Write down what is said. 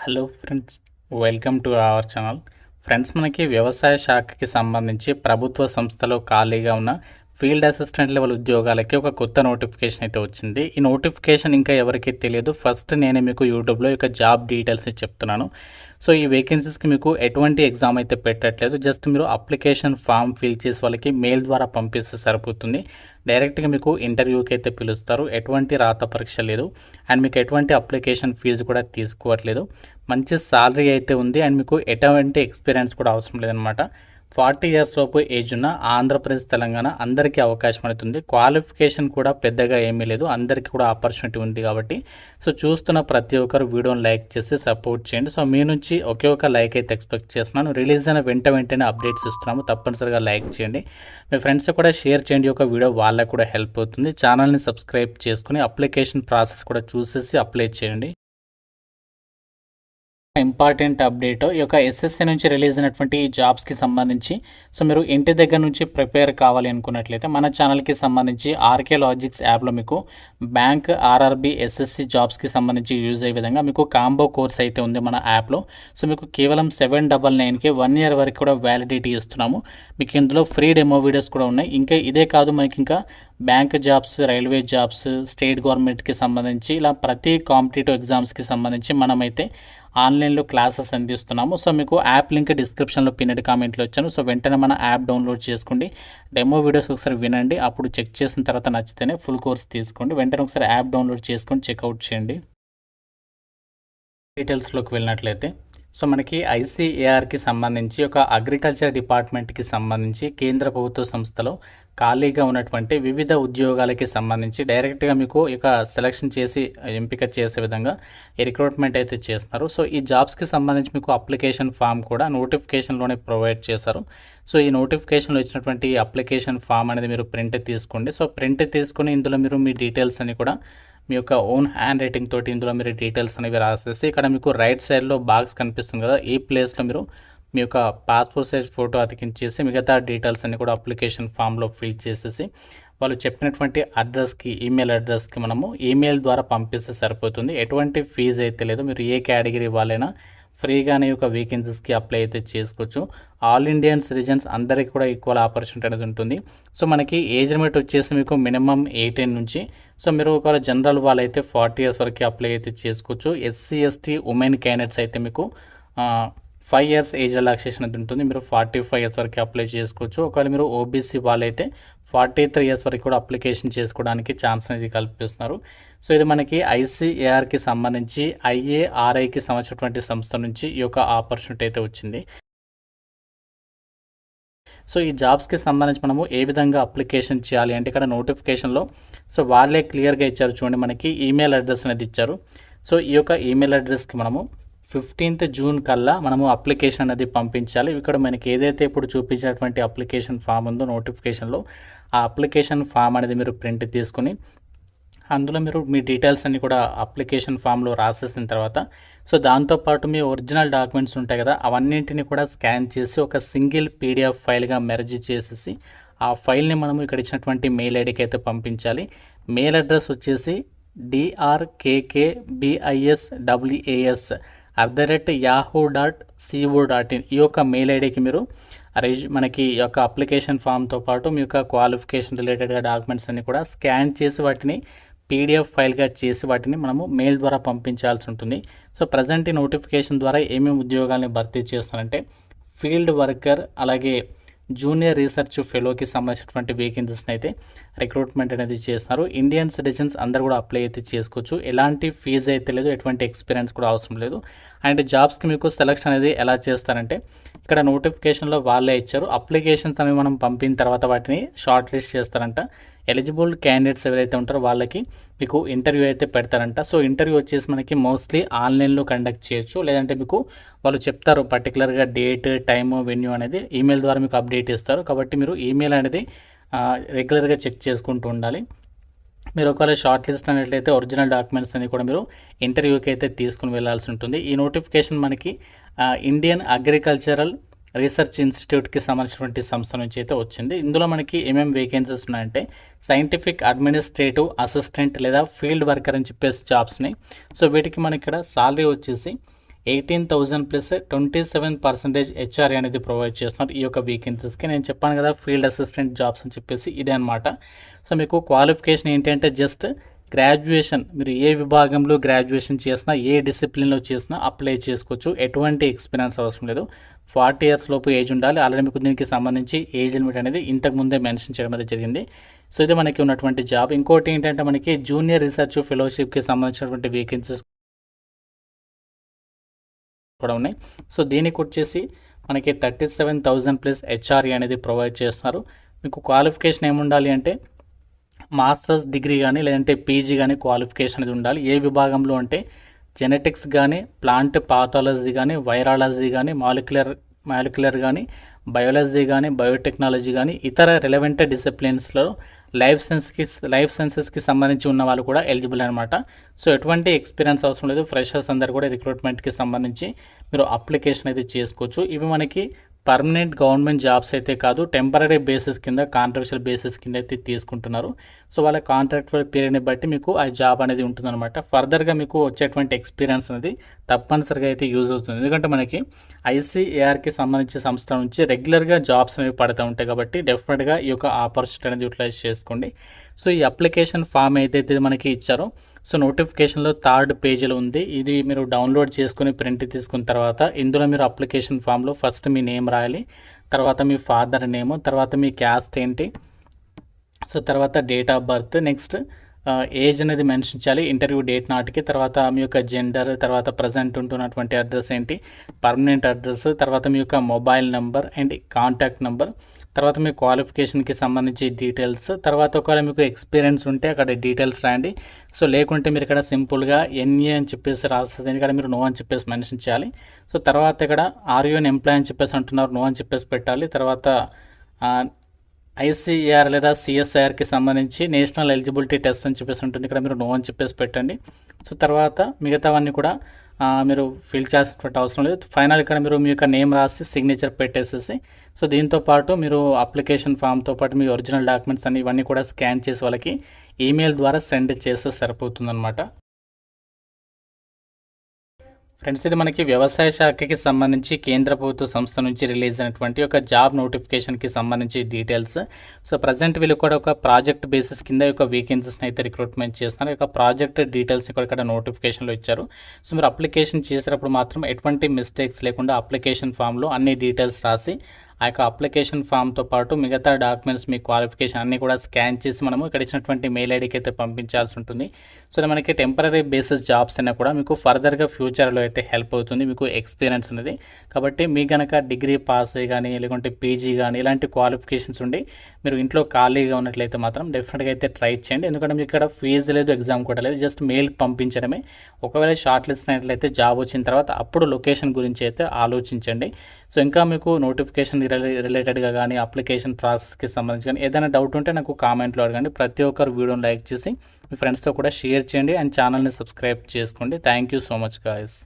Hello friends, welcome to our channel. Friends, మనకి వ్యవసాయ శాఖకి సంబంధించి ప్రభుత్వ సంస్థలో ఖాళీగా ఉన్న ఫీల్డ్ అసిస్టెంట్ లెవెల్ ఉద్యోగాలకి ఒక కొత్త నోటిఫికేషన్ అయితే వచ్చింది. ఈ నోటిఫికేషన్ ఇంకా ఎవరికీ తెలియదు. ఫస్ట్ నేనే మీకు యూట్యూబ్లో ఒక జాబ్ డీటెయిల్స్ చెప్తున్నాను. సో ఈ వేకెన్సీస్కి మీకు ఎటువంటి ఎగ్జామ్ అయితే పెట్టట్లేదు. జస్ట్ మీరు అప్లికేషన్ ఫామ్ ఫిల్ చేసి వాళ్ళకి మెయిల్ ద్వారా పంపిస్తే సరిపోతుంది. డైరెక్ట్గా మీకు ఇంటర్వ్యూకి అయితే పిలుస్తారు. ఎటువంటి రాత పరీక్ష లేదు అండ్ మీకు ఎటువంటి అప్లికేషన్ ఫీజు కూడా తీసుకోవట్లేదు. మంచి సాలరీ అయితే ఉంది అండ్ మీకు ఎటువంటి ఎక్స్పీరియన్స్ కూడా అవసరం లేదనమాట. 40 ఇయర్స్ లోపు ఏజ్ ఉన్న ఆంధ్రప్రదేశ్, తెలంగాణ అందరికీ అవకాశం అవుతుంది. క్వాలిఫికేషన్ కూడా పెద్దగా ఏమీ లేదు, అందరికీ కూడా ఆపర్చునిటీ ఉంది కాబట్టి సో చూస్తున్న ప్రతి ఒక్కరు వీడియోని లైక్ చేసి సపోర్ట్ చేయండి. సో మీ నుంచి ఒకే ఒక లైక్ అయితే ఎక్స్పెక్ట్ చేస్తున్నాను. రిలీజ్ అయిన వెంటనే అప్డేట్స్ ఇస్తున్నాము, తప్పనిసరిగా లైక్ చేయండి. మీ ఫ్రెండ్స్ కూడా షేర్ చేయండి. ఒక వీడియో వాళ్ళకు కూడా హెల్ప్ అవుతుంది. ఛానల్ని సబ్స్క్రైబ్ చేసుకుని అప్లికేషన్ ప్రాసెస్ కూడా చూసేసి అప్లై చేయండి. ఇంపార్టెంట్ అప్డేట్ ఈ యొక్క ఎస్ఎస్సి నుంచి రిలీజ్ అయినటువంటి ఈ జాబ్స్కి సంబంధించి సో మీరు ఇంటి దగ్గర నుంచి ప్రిపేర్ కావాలి అనుకున్నట్లయితే మన ఛానల్కి సంబంధించి ఆర్కే లాజిక్స్ యాప్లో మీకు బ్యాంక్, ఆర్ఆర్బి, ఎస్ఎస్సి జాబ్స్కి సంబంధించి యూజ్ అయ్యే విధంగా మీకు కాంబో కోర్స్ అయితే ఉంది మన యాప్లో. సో మీకు కేవలం 799కి 1 ఇయర్ వరకు కూడా వ్యాలిడిటీ ఇస్తున్నాము. మీకు ఇందులో ఫ్రీ డెమో వీడియోస్ కూడా ఉన్నాయి. ఇంకా ఇదే కాదు, మనకి ఇంకా bank jobs, railway jobs, state గవర్నమెంట్కి సంబంధించి ఇలా ప్రతి కాంపిటేటివ్ ఎగ్జామ్స్కి సంబంధించి మనమైతే ఆన్లైన్లో క్లాసెస్ అందిస్తున్నాము. సో మీకు యాప్ లింక్ డిస్క్రిప్షన్లో పిన్నెడ్ కామెంట్లో వచ్చాను. సో వెంటనే మన యాప్ డౌన్లోడ్ చేసుకోండి. డెమో వీడియోస్ ఒకసారి వినండి. అప్పుడు చెక్ చేసిన తర్వాత నచ్చితేనే ఫుల్ కోర్స్ తీసుకోండి. వెంటనే ఒకసారి యాప్ డౌన్లోడ్ చేసుకొని చెక్అవుట్ చేయండి. డీటెయిల్స్లోకి వెళ్ళినట్లయితే సో మనకి ఐసీఏఆర్కి సంబంధించి ఒక అగ్రికల్చర్ డిపార్ట్మెంట్కి సంబంధించి కేంద్ర ప్రభుత్వ సంస్థలో ఖాళీగా ఉన్నటువంటి వివిధ ఉద్యోగాలకి సంబంధించి డైరెక్ట్గా మీకు ఇక సెలక్షన్ చేసి ఎంపిక చేసే విధంగా ఈ రిక్రూట్మెంట్ అయితే చేస్తున్నారు. సో ఈ జాబ్స్కి సంబంధించి మీకు అప్లికేషన్ ఫామ్ కూడా నోటిఫికేషన్లోనే ప్రొవైడ్ చేశారు. సో ఈ నోటిఫికేషన్లో ఇచ్చినటువంటి అప్లికేషన్ ఫామ్ అనేది మీరు ప్రింట్ తీసుకోండి. సో ప్రింట్ తీసుకుని ఇందులో మీరు మీ డీటెయిల్స్ అని కూడా మీ యొక్క ఓన్ హ్యాండ్ రైటింగ్ తోటి ఇందులో మీరు డీటెయిల్స్ అనేవి రాసేసి ఇక్కడ మీకు రైట్ సైడ్లో బాక్స్ కనిపిస్తుంది కదా, ఈ ప్లేస్లో మీరు మీ యొక్క పాస్పోర్ట్ సైజ్ ఫోటో అతికించేసి మిగతా డీటెయిల్స్ అన్ని కూడా అప్లికేషన్ ఫామ్లో ఫిల్ చేసేసి వాళ్ళు చెప్పినటువంటి అడ్రస్కి, ఈమెయిల్ అడ్రస్కి మనము ఈమెయిల్ ద్వారా పంపిస్తే సరిపోతుంది. ఎటువంటి ఫీజు అయితే లేదు. మీరు ఏ కేటగిరీ వాళ్ళైనా ఫ్రీగానే ఒక వేకెన్సీస్కి అప్లై అయితే చేసుకోవచ్చు. ఆల్ ఇండియన్ సిటిజన్స్ అందరికీ కూడా ఈక్వల్ ఆపర్చునిటీ అనేది ఉంటుంది. సో మనకి ఏజ్ లిమిట్ వచ్చేసి మీకు మినిమం 18 నుంచి సో మీరు ఒకవేళ జనరల్ వాళ్ళైతే 40 ఇయర్స్ వరకు అప్లై అయితే చేసుకోవచ్చు. ఎస్సీ, ఎస్టీ, ఉమెన్ క్యాండిడేట్స్ అయితే మీకు 5 ఇయర్స్ ఏజ్ రిలాక్సేషన్ అనేది ఉంటుంది. మీరు 45 ఇయర్స్ వరకు అప్లై చేసుకోవచ్చు. ఒకవేళ మీరు ఓబీసీ వాళ్ళైతే 43 ఇయర్స్ వరకు కూడా అప్లికేషన్ చేసుకోవడానికి ఛాన్స్ అనేది కల్పిస్తున్నారు. సో ఇది మనకి ఐసీఏఆర్కి సంబంధించి ఐఏఆర్ఐకి సంబంధించినటువంటి సంస్థ నుంచి ఈ యొక్క ఆపర్చునిటీ అయితే వచ్చింది. సో ఈ జాబ్స్కి సంబంధించి మనము ఏ విధంగా అప్లికేషన్ చేయాలి అంటే ఇక్కడ నోటిఫికేషన్లో సో వాళ్ళే క్లియర్గా ఇచ్చారు. చూడండి, మనకి ఈమెయిల్ అడ్రస్ అనేది ఇచ్చారు. సో ఈ యొక్క ఈమెయిల్ అడ్రస్కి మనము 15th జూన్ కల్లా మనము అప్లికేషన్ అనేది పంపించాలి. ఇక్కడ మనకి ఏదైతే ఇప్పుడు చూపించినటువంటి అప్లికేషన్ ఫామ్ ఉందో నోటిఫికేషన్లో ఆ అప్లికేషన్ ఫామ్ అనేది మీరు ప్రింట్ తీసుకుని అందులో మీరు మీ డీటెయిల్స్ అన్ని కూడా అప్లికేషన్ ఫామ్లో రాసేసిన తర్వాత సో దాంతోపాటు మీ ఒరిజినల్ డాక్యుమెంట్స్ ఉంటాయి కదా, అవన్నింటిని కూడా స్కాన్ చేసి ఒక సింగిల్ పీడిఎఫ్ ఫైల్గా మెర్జ్ చేసేసి ఆ ఫైల్ని మనము ఇక్కడ ఇచ్చినటువంటి మెయిల్ ఐడికి అయితే పంపించాలి. మెయిల్ అడ్రస్ వచ్చేసి drkKBISWAS@yahoo.co.in ఈ యొక్క మెయిల్ ఐడికి మీరు మనకి ఈ యొక్క అప్లికేషన్ ఫామ్తో పాటు మీ యొక్క క్వాలిఫికేషన్ రిలేటెడ్గా డాక్యుమెంట్స్ అన్ని కూడా స్కాన్ చేసి వాటిని పీడిఎఫ్ ఫైల్గా చేసి వాటిని మనము మెయిల్ ద్వారా పంపించాల్సి ఉంటుంది. సో ప్రజెంట్ ఈ నోటిఫికేషన్ ద్వారా ఏమేమి ఉద్యోగాల్ని భర్తీ చేస్తారంటే ఫీల్డ్ వర్కర్, అలాగే జూనియర్ రీసెర్చ్ ఫెలోకి సంబంధించినటువంటి వేకెన్సీస్ని అయితే రిక్రూట్మెంట్ అనేది చేస్తున్నారు. ఇండియన్ సిటిజన్స్ అందరూ కూడా అప్లై అయితే చేసుకోవచ్చు. ఎలాంటి ఫీజు అయితే లేదు, ఎటువంటి ఎక్స్పీరియన్స్ కూడా అవసరం లేదు. అండ్ జాబ్స్కి మీకు సెలక్షన్ అనేది ఎలా చేస్తారంటే ఇక్కడ నోటిఫికేషన్లో వాళ్ళే ఇచ్చారు. అప్లికేషన్స్ అనేవి మనం పంపిన తర్వాత వాటిని షార్ట్ లిస్ట్ చేస్తారంట. ఎలిజిబుల్ క్యాండిడేట్స్ ఎవరైతే ఉంటారో వాళ్ళకి మీకు ఇంటర్వ్యూ అయితే పెడతారంట. సో ఇంటర్వ్యూ వచ్చేసి మనకి మోస్ట్లీ ఆన్లైన్లో కండక్ట్ చేయొచ్చు, లేదంటే మీకు వాళ్ళు చెప్తారు పర్టికులర్గా డేట్, టైము, వెన్యూ అనేది ఈమెయిల్ ద్వారా మీకు అప్డేట్ ఇస్తారు. కాబట్టి మీరు ఈమెయిల్ అనేది రెగ్యులర్గా చెక్ చేసుకుంటూ ఉండాలి. మీరు ఒకవేళ షార్ట్ లిస్ట్ అనేట్లయితే ఒరిజినల్ డాక్యుమెంట్స్ అన్ని కూడా మీరు ఇంటర్వ్యూకి అయితే తీసుకుని వెళ్ళాల్సి ఉంటుంది. ఈ నోటిఫికేషన్ మనకి ఇండియన్ అగ్రికల్చరల్ రీసెర్చ్ ఇన్స్టిట్యూట్కి సంబంధించినటువంటి సంస్థ నుంచి అయితే వచ్చింది. ఇందులో మనకి ఏమేమి వేకెన్సీస్ ఉన్నాయంటే సైంటిఫిక్ అడ్మినిస్ట్రేటివ్ అసిస్టెంట్ లేదా ఫీల్డ్ వర్కర్ అని చెప్పేసి జాబ్స్ని. సో వీటికి మనకి ఇక్కడ సాలరీ వచ్చేసి 18,000 ప్లస్ 27% హెచ్ఆర్ఏ అనేది ప్రొవైడ్ చేస్తున్నారు ఈ యొక్క వేకెన్సీస్కి. నేను చెప్పాను కదా ఫీల్డ్ అసిస్టెంట్ జాబ్స్ అని చెప్పేసి, ఇదే అనమాట. సో మీకు క్వాలిఫికేషన్ ఏంటి అంటే జస్ట్ గ్రాడ్యుయేషన్, మీరు ఏ విభాగంలో గ్రాడ్యుయేషన్ చేసినా, ఏ డిసిప్లిన్లో చేసినా అప్లై చేసుకోవచ్చు. ఎటువంటి ఎక్స్పీరియన్స్ అవసరం లేదు. 40 years లోపు ఏజ్ ఉండాలి. ఆల్రెడీ మీకు దీనికి సంబంధించి ఏజ్ లిమిట్ అనేది ఇంతకు ముందే మెన్షన్ చేయడం అనేది జరిగింది. సో ఇది మనకి ఉన్నటువంటి జాబ్. ఇంకోటి ఏంటంటే మనకి జూనియర్ రీసెర్చ్ ఫెలోషిప్కి సంబంధించినటువంటి వేకెన్సీస్ కూడా ఉన్నాయి. సో దీనికి వచ్చేసి మనకి 37,000 ప్లస్ హెచ్ఆర్ఏ అనేది ప్రొవైడ్ చేస్తున్నారు. మీకు క్వాలిఫికేషన్ ఏముండాలి అంటే మాస్టర్స్ డిగ్రీ కానీ లేదంటే పీజీ కానీ క్వాలిఫికేషన్ అనేది ఉండాలి. ఏ విభాగంలో అంటే జెనెటిక్స్ కానీ, ప్లాంట్ పాథాలజీ కానీ, వైరాలజీ కానీ, మాలిక్యులర్ కానీ, బయాలజీ కానీ, బయోటెక్నాలజీ కానీ, ఇతర రిలవెంట్ డిసిప్లిన్స్లో లైఫ్ సైన్సెస్కి సంబంధించి ఉన్న వాళ్ళు కూడా ఎలిజిబుల్ అనమాట. సో ఎటువంటి ఎక్స్పీరియన్స్ అవసరం లేదు. ఫ్రెషర్స్ అందరు కూడా రిక్రూట్మెంట్కి సంబంధించి మీరు అప్లికేషన్ అయితే చేసుకోవచ్చు. ఇవి మనకి పర్మనెంట్ గవర్నమెంట్ జాబ్స్ అయితే కాదు, టెంపరీ బేసిస్ కింద, కాంట్రాక్చువల్ బేసిస్ కింద అయితే తీసుకుంటున్నారు. సో వాళ్ళ కాంట్రాక్చువల్ పీరియడ్ని బట్టి మీకు ఆ జాబ్ అనేది ఉంటుందన్నమాట. ఫర్దర్గా మీకు వచ్చేటువంటి ఎక్స్పీరియన్స్ అనేది తప్పనిసరిగా అయితే యూజ్ అవుతుంది. ఎందుకంటే మనకి ఐసీఏఆర్కి సంబంధించిన సంస్థ నుంచి రెగ్యులర్గా జాబ్స్ అనేవి పడుతూ ఉంటాయి కాబట్టి డెఫినెట్గా ఈ యొక్క ఆపర్చునిటీ అనేది యూటిలైజ్ చేసుకోండి. సో ఈ అప్లికేషన్ ఫామ్ ఏదైతే మనకి ఇచ్చారో, సో నోటిఫికేషన్లో 3rd పేజీలో ఉంది. ఇది మీరు డౌన్లోడ్ చేసుకుని ప్రింట్ తీసుకున్న తర్వాత ఇందులో మీరు అప్లికేషన్ ఫామ్లో ఫస్ట్ మీ నేమ్ రాయాలి, తర్వాత మీ ఫాదర్ నేమ్, తర్వాత మీ క్యాస్ట్ ఏంటి, సో తర్వాత date of birth, next age అనేది మెన్షన్ చేయాలి ఇంటర్వ్యూ డేట్ నాటికి, తర్వాత మీ యొక్క జెండర్, తర్వాత ప్రజెంట్ ఉంటున్నటువంటి అడ్రస్ ఏంటి, పర్మనెంట్ అడ్రస్, తర్వాత మీ యొక్క mobile number and contact number, తర్వాత మీ క్వాలిఫికేషన్కి సంబంధించి డీటెయిల్స్, తర్వాత ఒకవేళ మీకు ఎక్స్పీరియన్స్ ఉంటే అక్కడ డీటెయిల్స్ రాయండి. సో లేకుంటే మీరు ఇక్కడ సింపుల్గా ఎన్ఏ అని చెప్పేసి రాసేసి ఇక్కడ మీరు నో అని చెప్పేసి మెన్షన్ చేయాలి. సో తర్వాత ఇక్కడ ఆర్యూఎన్ ఎంప్లాయ్ అని చెప్పేసి అంటున్నారు, నో అని చెప్పేసి పెట్టాలి. తర్వాత ఐసీఏఆర్ లేదా సిఎస్ఐఆర్కి సంబంధించి నేషనల్ ఎలిజిబిలిటీ టెస్ట్ అని చెప్పేసి ఉంటుంది, ఇక్కడ మీరు నో అని చెప్పేసి పెట్టండి. సో తర్వాత మిగతావన్నీ కూడా మీరు ఫిల్ చేయాల్సినటువంటి అవసరం లేదు. ఫైనల్ ఇక్కడ మీరు మీ యొక్క నేమ్ రాసి సిగ్నేచర్ పెట్టేసేసి, సో దీంతో పాటు మీరు అప్లికేషన్ ఫామ్తో పాటు మీ ఒరిజినల్ డాక్యుమెంట్స్ అన్ని ఇవన్నీ కూడా స్కాన్ చేసి వాళ్ళకి ఈమెయిల్ ద్వారా సెండ్ చేస్తే సరిపోతుందన్నమాట. ఫ్రెండ్స్, ఇది మనకి వ్యవసాయ శాఖకి సంబంధించి కేంద్ర ప్రభుత్వ సంస్థ నుంచి రిలీజ్ అయినటువంటి ఒక జాబ్ నోటిఫికేషన్కి సంబంధించి డీటెయిల్స్. సో ప్రజెంట్ వీళ్ళు కూడా ఒక ప్రాజెక్ట్ బేసిస్ కింద ఒక వేకెన్సీస్ని అయితే రిక్రూట్మెంట్ చేస్తున్నారు. ఒక ప్రాజెక్ట్ డీటెయిల్స్ ఇక్కడ నోటిఫికేషన్లో ఇచ్చారు. సో మీరు అప్లికేషన్ చేసేటప్పుడు మాత్రం ఎటువంటి మిస్టేక్స్ లేకుండా అప్లికేషన్ ఫామ్లో అన్ని డీటెయిల్స్ రాసి ఆ యొక్క అప్లికేషన్ ఫామ్తో పాటు మిగతా డాక్యుమెంట్స్, మీ క్వాలిఫికేషన్ అన్నీ కూడా స్కాన్ చేసి మనము ఇక్కడ ఇచ్చినటువంటి మెయిల్ ఐడికి అయితే పంపించాల్సి ఉంటుంది. సో మనకి టెంపరీ బేసిస్ జాబ్స్ అయినా కూడా మీకు ఫర్దర్గా ఫ్యూచర్లో అయితే హెల్ప్ అవుతుంది మీకు ఎక్స్పీరియన్స్ అనేది. కాబట్టి మీ కనుక డిగ్రీ పాస్ అయ్యి కానీ లేకుంటే పీజీ కానీ ఇలాంటి క్వాలిఫికేషన్స్ ఉండి మీరు ఇంట్లో ఖాళీగా ఉన్నట్లయితే మాత్రం డెఫినెట్గా అయితే ట్రై చేయండి. ఎందుకంటే మీకు ఇక్కడ ఫీజు లేదు, ఎగ్జామ్ కూడా లేదు, జస్ట్ మెయిల్ పంపించడమే. ఒకవేళ షార్ట్ లిస్ట్ అయినట్లయితే జాబ్ వచ్చిన తర్వాత అప్పుడు లొకేషన్ గురించి అయితే ఆలోచించండి. సో ఇంకా మీకు నోటిఫికేషన్ రిలేటెడ్గా కానీ అప్లికేషన్ ప్రాసెస్కి సంబంధించి కానీ ఏదైనా డౌట్ ఉంటే నాకు కామెంట్లో అడగండి. ప్రతి ఒక్కరు వీడియోని లైక్ చేసి మీ ఫ్రెండ్స్తో కూడా షేర్ చేయండి అండ్ ఛానల్ని సబ్స్క్రైబ్ చేసుకోండి. Thank you so much guys.